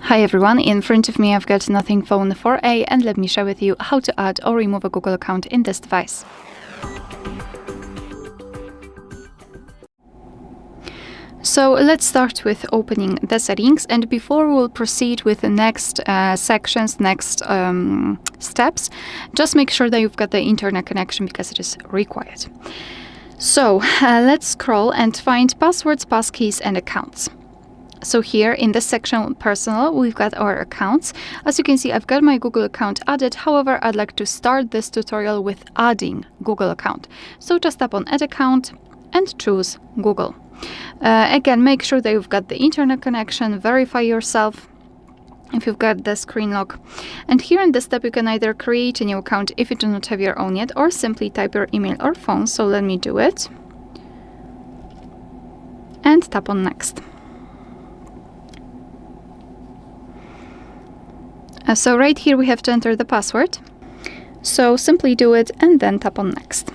Hi everyone, in front of me I've got Nothing Phone 4a and let me share with you how to add or remove a Google account in this device. So let's start with opening the settings, and before we'll proceed with the next steps, just make sure that you've got the internet connection because it is required. So let's scroll and find passwords, passkeys and accounts. So here in this section, personal, we've got our accounts. As you can see, I've got my Google account added. However, I'd like to start this tutorial with adding Google account. So just tap on add account and choose Google. Again, make sure that you've got the internet connection, verify yourself if you've got the screen lock. And here in this step, you can either create a new account if you do not have your own yet, or simply type your email or phone. So let me do it. And tap on next. So right here we have to enter the password. So simply do it and then tap on next.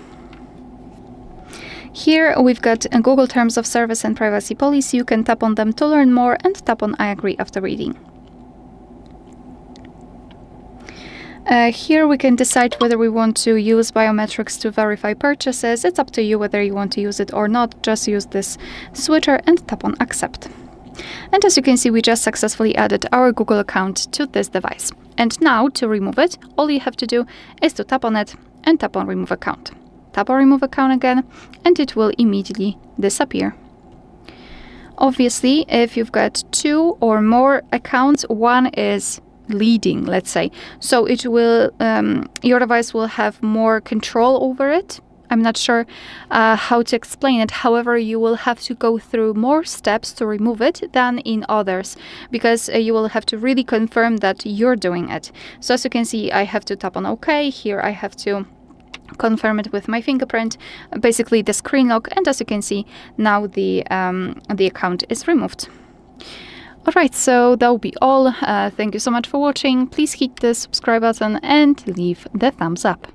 Here we've got Google Terms of Service and Privacy Policy. You can tap on them to learn more and tap on I agree after reading. Here we can decide whether we want to use biometrics to verify purchases. It's up to you whether you want to use it or not. Just use this switcher and tap on accept. And as you can see, we just successfully added our Google account to this device. And now to remove it, all you have to do is to tap on it and tap on remove account. Tap on remove account again and it will immediately disappear. Obviously, if you've got two or more accounts, one is leading, let's say. So it will, your device will have more control over it. I'm not sure how to explain it. However, you will have to go through more steps to remove it than in others, because you will have to really confirm that you're doing it. So as you can see, I have to tap on OK. Here I have to confirm it with my fingerprint, basically the screen lock. And as you can see, now the account is removed. Alright, so that will be all. Thank you so much for watching. Please hit the subscribe button and leave the thumbs up.